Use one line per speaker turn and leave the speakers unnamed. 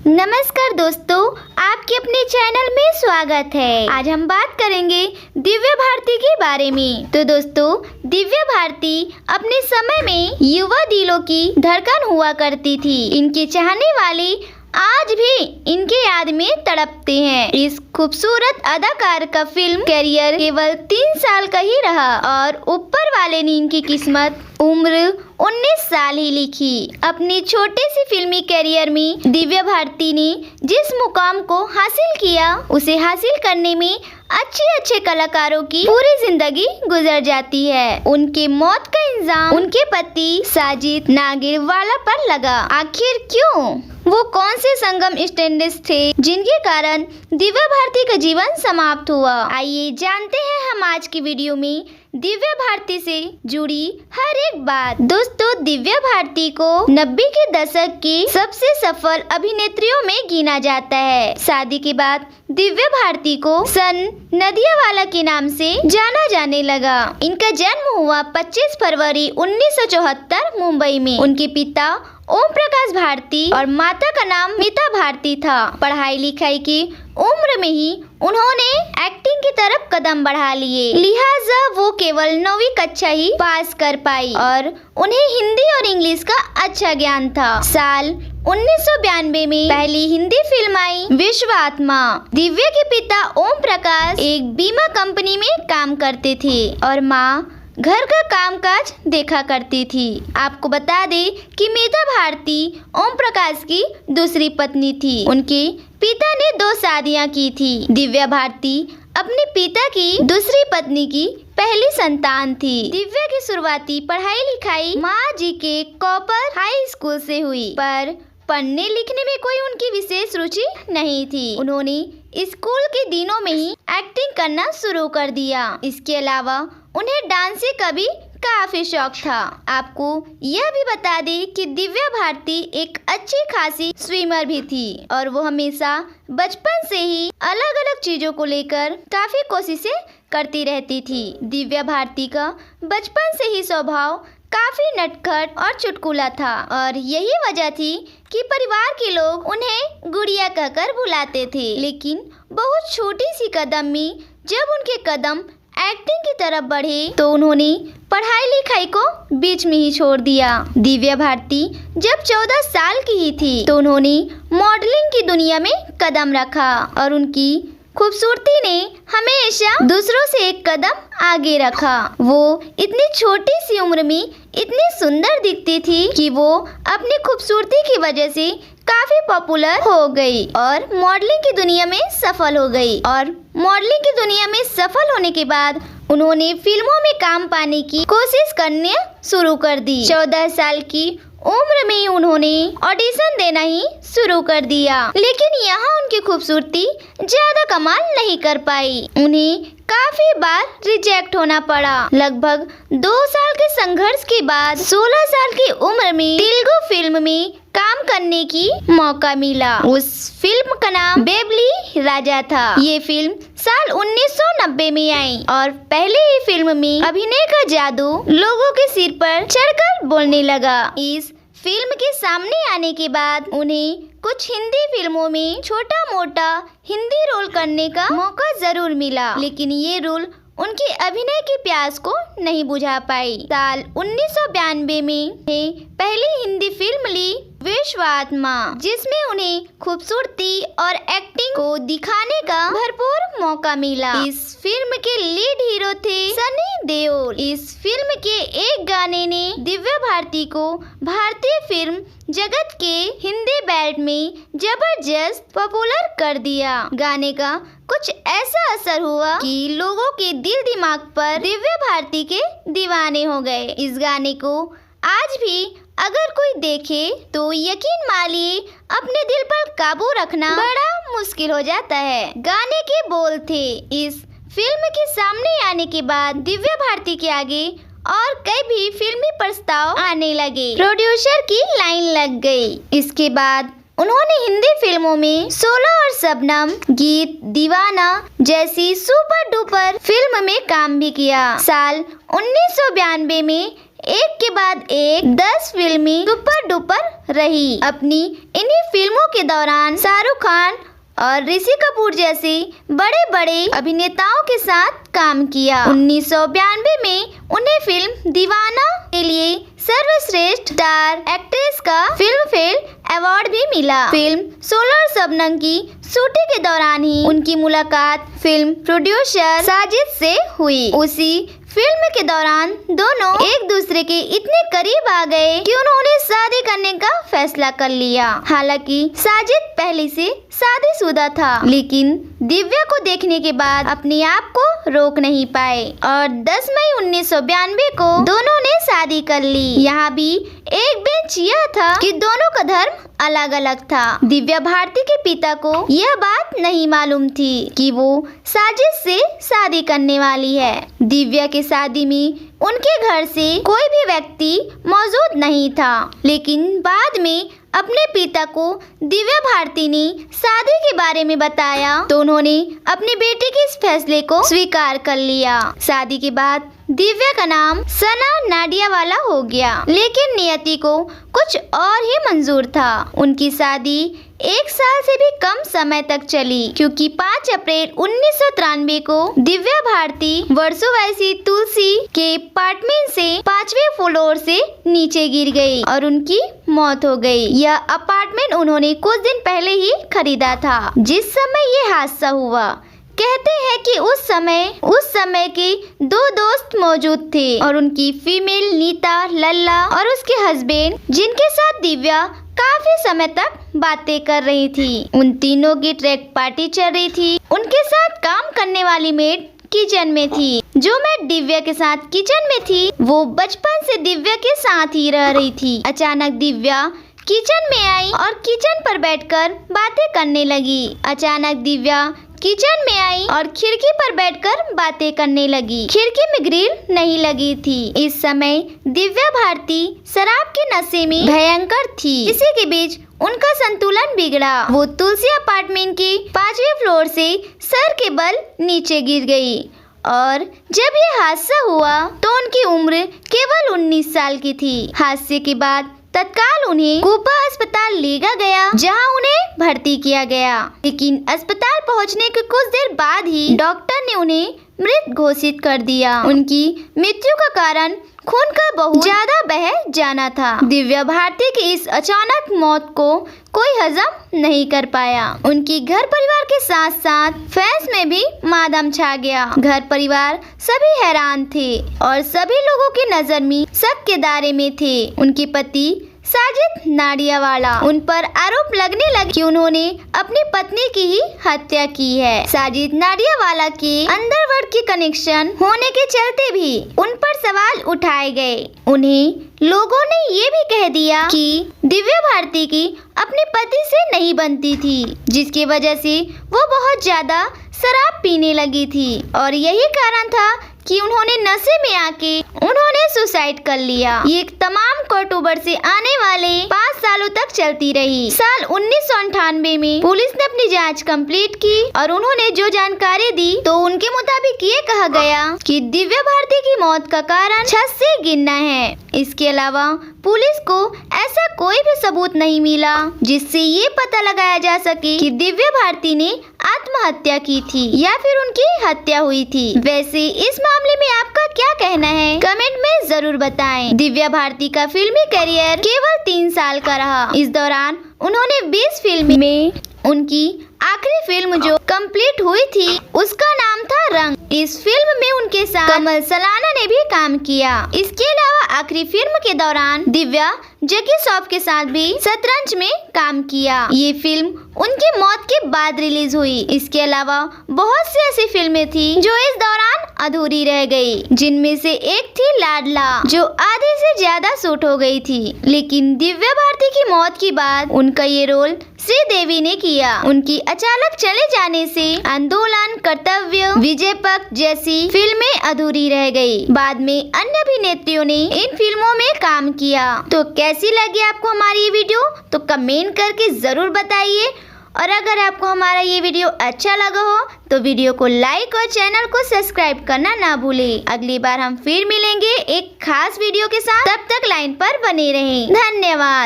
नमस्कार दोस्तों, आपके अपने चैनल में स्वागत है। आज हम बात करेंगे दिव्या भारती के बारे में। तो दोस्तों, दिव्या भारती अपने समय में युवा दिलों की धड़कन हुआ करती थी। इनके चाहने वाले आज भी इनके याद में तड़पते हैं। इस खूबसूरत अदाकार का फिल्म करियर केवल 3 साल का ही रहा और ऊपर वाले ने इनकी किस्मत उम्र 19 साल ही लिखी। अपनी छोटे सी फिल्मी करियर में दिव्या भारती ने जिस मुकाम को हासिल किया, उसे हासिल करने में अच्छे कलाकारों की पूरी जिंदगी गुजर जाती है। उनके मौत का इल्जाम उनके पति साजिद नागिरवाला पर लगा। आखिर क्यों? वो कौन से संगम स्टैंडर्ड्स थे जिनके कारण दिव्या भारती का जीवन समाप्त हुआ? आइए जानते हैं हम आज की वीडियो में दिव्या भारती से जुड़ी हर एक बात। दोस्तों, दिव्या भारती को 90 के दशक की सबसे सफल अभिनेत्रियों में गिना जाता है। शादी के बाद दिव्या भारती को सन नदियावाला के नाम से जाना जाने लगा। इनका जन्म हुआ 25 फरवरी 1974 मुंबई में। उनके पिता ओम प्रकाश भारती और माता का नाम मीता भारती था। पढ़ाई लिखाई की उम्र में ही उन्होंने एक्टिंग की तरफ कदम बढ़ा लिए, लिहाजा वो केवल 9वीं कक्षा ही पास कर पाई और उन्हें हिंदी और इंग्लिश का अच्छा ज्ञान था। साल 1992 में पहली हिंदी फिल्म आई विश्व आत्मा। दिव्या के पिता ओम प्रकाश एक बीमा कंपनी में काम करते थे और माँ घर का कामकाज देखा करती थी। आपको बता दें कि मीता भारती ओम प्रकाश की दूसरी पत्नी थी। उनके पिता ने 2 शादियां की थी। दिव्या भारती अपने पिता की दूसरी पत्नी की पहली संतान थी। दिव्या की शुरुआती पढ़ाई लिखाई माँ जी के कॉपर हाई स्कूल से हुई, पर पढ़ने लिखने में कोई उनकी विशेष रुचि नहीं थी। उन्होंने स्कूल के दिनों में ही एक्टिंग करना शुरू कर दिया। इसके अलावा उन्हें डांसिंग का भी काफी शौक था। आपको यह भी बता दें कि दिव्या भारती एक अच्छी खासी स्विमर भी थी और वो हमेशा बचपन से ही अलग अलग चीजों को लेकर काफी कोशिशें करती रहती थी। दिव्या भारती का बचपन से ही स्वभाव काफी नटखट और चुटकुला था और यही वजह थी कि परिवार के लोग उन्हें गुड़िया कहकर बुलाते थे। लेकिन बहुत छोटी सी कदम में जब उनके कदम एक्टिंग की तरफ बढ़े तो उन्होंने पढ़ाई लिखाई को बीच में ही छोड़ दिया। दिव्या भारती जब 14 साल की ही थी तो उन्होंने मॉडलिंग की दुनिया में कदम रखा और उनकी खूबसूरती ने हमेशा दूसरों से एक कदम आगे रखा। वो इतनी छोटी सी उम्र में इतनी सुंदर दिखती थी कि वो अपनी खूबसूरती की वजह से काफी पॉपुलर हो गई और मॉडलिंग की दुनिया में सफल हो गई। और मॉडलिंग की दुनिया में सफल होने के बाद उन्होंने फिल्मों में काम पाने की कोशिश करने शुरू कर दी। 14 साल की उम्र में उन्होंने ऑडिशन देना ही शुरू कर दिया, लेकिन यहाँ उनकी खूबसूरती ज्यादा कमाल नहीं कर पाई। उन्हें काफी बार रिजेक्ट होना पड़ा। लगभग 2 साल के संघर्ष के बाद 16 साल की उम्र में तेलुगु फिल्म में काम करने की मौका मिला। उस फिल्म का नाम बेबली राजा था। ये फिल्म साल 1990 में आई और पहले ही फिल्म में अभिनय का जादू लोगों के सिर पर चढ़कर बोलने लगा। इस फिल्म के सामने आने के बाद उन्हें कुछ हिंदी फिल्मों में छोटा मोटा हिंदी रोल करने का मौका जरूर मिला, लेकिन ये रोल उनके अभिनय की प्यास को नहीं बुझा पाई। साल 1992 में पहली हिंदी फिल्म ली विश्व आत्मा, जिसमें उन्हें खूबसूरती और एक्टिंग को दिखाने का भरपूर मौका मिला। इस फिल्म के लीड हीरो थे सनी देओल। इस फिल्म के एक गाने ने दिव्या भारती को भारतीय फिल्म जगत के हिंदी बेल्ट में जबरदस्त पॉपुलर कर दिया। गाने का कुछ ऐसा असर हुआ कि लोगों के दिल दिमाग पर दिव्या भारती के दीवाने हो गए। इस गाने को आज भी अगर कोई देखे तो यकीन मानिए अपने दिल पर काबू रखना बड़ा मुश्किल हो जाता है। गाने के बोल थे, इस फिल्म के सामने आने के बाद दिव्या भारती के आगे और कई भी फिल्मी प्रस्ताव आने लगे। प्रोड्यूसर की लाइन लग गई। इसके बाद उन्होंने हिंदी फिल्मों में 16 और शबनम, गीत, दीवाना जैसी सुपर डुपर फिल्म में काम भी किया। साल 1992 में एक के बाद एक 10 फिल्में सुपर डुपर रही। अपनी इन्हीं फिल्मों के दौरान शाहरुख खान और ऋषि कपूर जैसे बड़े बड़े अभिनेताओं के साथ काम किया। 1992 में उन्हें फिल्म दीवाना के लिए सर्वश्रेष्ठ स्टार एक्ट्रेस का फिल्म फेयर अवार्ड भी मिला। फिल्म 16 शबनम की शूटिंग के दौरान ही उनकी मुलाकात फिल्म प्रोड्यूसर साजिद से हुई। उसी फिल्म के दौरान दोनों एक दूसरे के इतने करीब आ गए कि उन्होंने शादी करने का फैसला कर लिया। हालांकि साजिद पहले से शादीशुदा था, लेकिन दिव्या को देखने के बाद अपने आप को रोक नहीं पाए और 10 मई 1992 को दोनों ने शादी कर ली। यहाँ भी एक बेंच यह था कि दोनों का धर्म अलग अलग था। दिव्या भारती के पिता को यह बात नहीं मालूम थी कि वो साजिद से शादी करने वाली है। दिव्या के शादी में उनके घर से कोई भी व्यक्ति मौजूद नहीं था, लेकिन बाद में अपने पिता को दिव्या भारती ने शादी के बारे में बताया तो उन्होंने अपनी बेटी के इस फैसले को स्वीकार कर लिया। शादी के बाद दिव्या का नाम सना नाडियावाला हो गया, लेकिन नियति को कुछ और ही मंजूर था। उनकी शादी 1 साल से भी कम समय तक चली, क्योंकि 5 अप्रैल 1993 को दिव्या भारती वर्सोवासी तुलसी के अपार्टमेंट से 5वें फ्लोर से नीचे गिर गई और उनकी मौत हो गई। यह अपार्टमेंट उन्होंने कुछ दिन पहले ही खरीदा था जिस समय ये हादसा हुआ। कहते हैं कि उस समय के 2 दोस्त मौजूद थे और उनकी फीमेल नीता लल्ला और उसके हस्बैंड, जिनके साथ दिव्या काफी समय तक बातें कर रही थी। उन तीनों की ट्रैक पार्टी चल रही थी। उनके साथ काम करने वाली मेड किचन में थी। जो मेड दिव्या के साथ किचन में थी वो बचपन से दिव्या के साथ ही रह रही थी। अचानक दिव्या किचन में आई और किचन पर बैठकर बातें करने लगी। खिड़की पर बैठकर बातें करने लगी। खिड़की में ग्रिल नहीं लगी थी। इस समय दिव्या भारती शराब के नशे में भयंकर थी। इसी के बीच उनका संतुलन बिगड़ा। वो तुलसी अपार्टमेंट के 5वें फ्लोर से सर के बल नीचे गिर गई और जब ये हादसा हुआ तो उनकी उम्र केवल 19 साल की थी। हादसे के बाद तत्काल उन्हें कूपा अस्पताल ले गया, जहां उन्हें भर्ती किया गया, लेकिन अस्पताल पहुंचने के कुछ देर बाद ही डॉक्टर ने उन्हें मृत घोषित कर दिया। उनकी मृत्यु का कारण खून का बहुत ज्यादा बह जाना था। दिव्या भारती की इस अचानक मौत को कोई हजम नहीं कर पाया। उनकी घर परिवार के साथ साथ फैंस में भी मातम छा गया। घर परिवार सभी हैरान थे और सभी लोगों की नजर में शक के दायरे में थे। उनके पति साजिद नाडियावाला, उन पर आरोप लगने लगे कि उन्होंने अपनी पत्नी की ही हत्या की है। साजिद नाडियावाला के अंडरवर्ल्ड के कनेक्शन होने के चलते भी उन पर सवाल उठाए गए। उन्हें लोगों ने ये भी कह दिया कि दिव्या भारती की अपने पति से नहीं बनती थी, जिसकी वजह से वो बहुत ज्यादा शराब पीने लगी थी और यही कारण था कि उन्होंने नशे में आके उन्होंने सुसाइड कर लिया। ये तमाम कंट्रोवर्सी आने वाले 5 सालों तक चलती रही। साल 1998 में पुलिस ने अपनी जांच कंप्लीट की और उन्होंने जो जानकारी दी तो उनके मुताबिक ये कहा गया कि दिव्या भारती की मौत का कारण छत से गिरना है। इसके अलावा पुलिस को ऐसा कोई भी सबूत नहीं मिला जिससे ये पता लगाया जा सके कि दिव्या भारती ने आत्महत्या की थी या फिर उनकी हत्या हुई थी। वैसे इस मामले में आपका क्या कहना है, कमेंट में जरूर बताएं। दिव्या भारती का फिल्मी करियर केवल 3 साल का रहा। इस दौरान उन्होंने 20 फिल्म में उनकी आखिरी फिल्म जो कंप्लीट हुई थी उसका नाम था रंग। इस फिल्म में उनके साथ कमल सलाना ने भी काम किया। इसके अलावा आखिरी फिल्म के दौरान दिव्या जैकी श्रॉफ के साथ भी शतरंज में काम किया। ये फिल्म उनकी मौत के बाद रिलीज हुई। इसके अलावा बहुत सी ऐसी फिल्में थी जो इस दौरान अधूरी रह गई, जिनमें से एक थी लाडला, जो आधे से ज्यादा शूट हो गई थी। लेकिन दिव्या भारती की मौत के बाद उनका ये रोल श्रीदेवी ने किया। उनकी अचानक चले जाने से आंदोलन, कर्तव्य, विजय पक्ष जैसी फिल्में अधूरी रह गई। बाद में अन्य अभिनेत्रियों ने इन फिल्मों में काम किया। तो कैसी लगी आपको हमारी ये वीडियो, तो कमेंट करके जरूर बताइए और अगर आपको हमारा ये वीडियो अच्छा लगा हो तो वीडियो को लाइक और चैनल को सब्सक्राइब करना ना भूलें। अगली बार हम फिर मिलेंगे एक खास वीडियो के साथ, तब तक लाइन पर बने रहें। धन्यवाद।